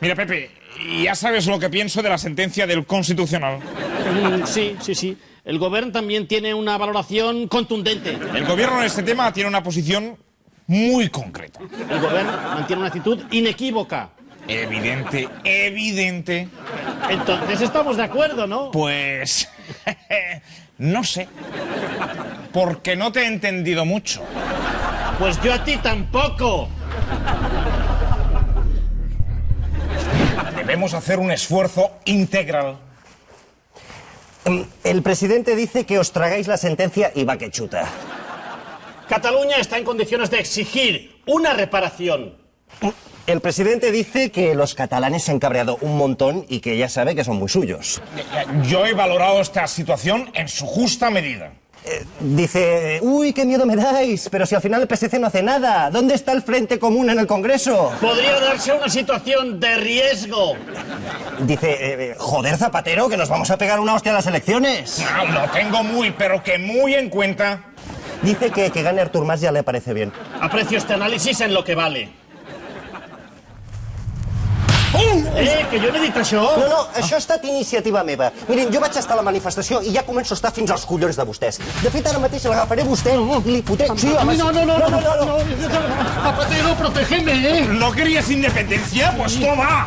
Mira, Pepe, ya sabes lo que pienso de la sentencia del Constitucional. Sí. El gobierno también tiene una valoración contundente. El gobierno en este tema tiene una posición muy concreta. El gobierno mantiene una actitud inequívoca. Evidente. Entonces estamos de acuerdo, ¿no? Pues... no sé. Porque no te he entendido mucho. Pues yo a ti tampoco. Debemos hacer un esfuerzo integral. El presidente dice que os tragáis la sentencia y va que chuta. Cataluña está en condiciones de exigir una reparación. El presidente dice que los catalanes se han cabreado un montón y que ya sabe que son muy suyos. Yo he valorado esta situación en su justa medida. Dice, uy, qué miedo me dais, pero si al final el PSC no hace nada, ¿dónde está el Frente Común en el Congreso? Podría darse una situación de riesgo. Dice, joder, Zapatero, que nos vamos a pegar una hostia a las elecciones. No, lo tengo pero que muy en cuenta. Dice que gane Artur Mas ya le parece bien. Aprecio este análisis en lo que vale. Que jo no he dit això. No, això ha estat iniciativa meva. Mirin, jo vaig estar a la manifestació i ja començo a estar fins als collons de vostès. De fet, ara mateix l'agafaré vostè i li fotré... Sí, home, No. Zapatero, protégeme, ¿No querías independencia? Pues toma.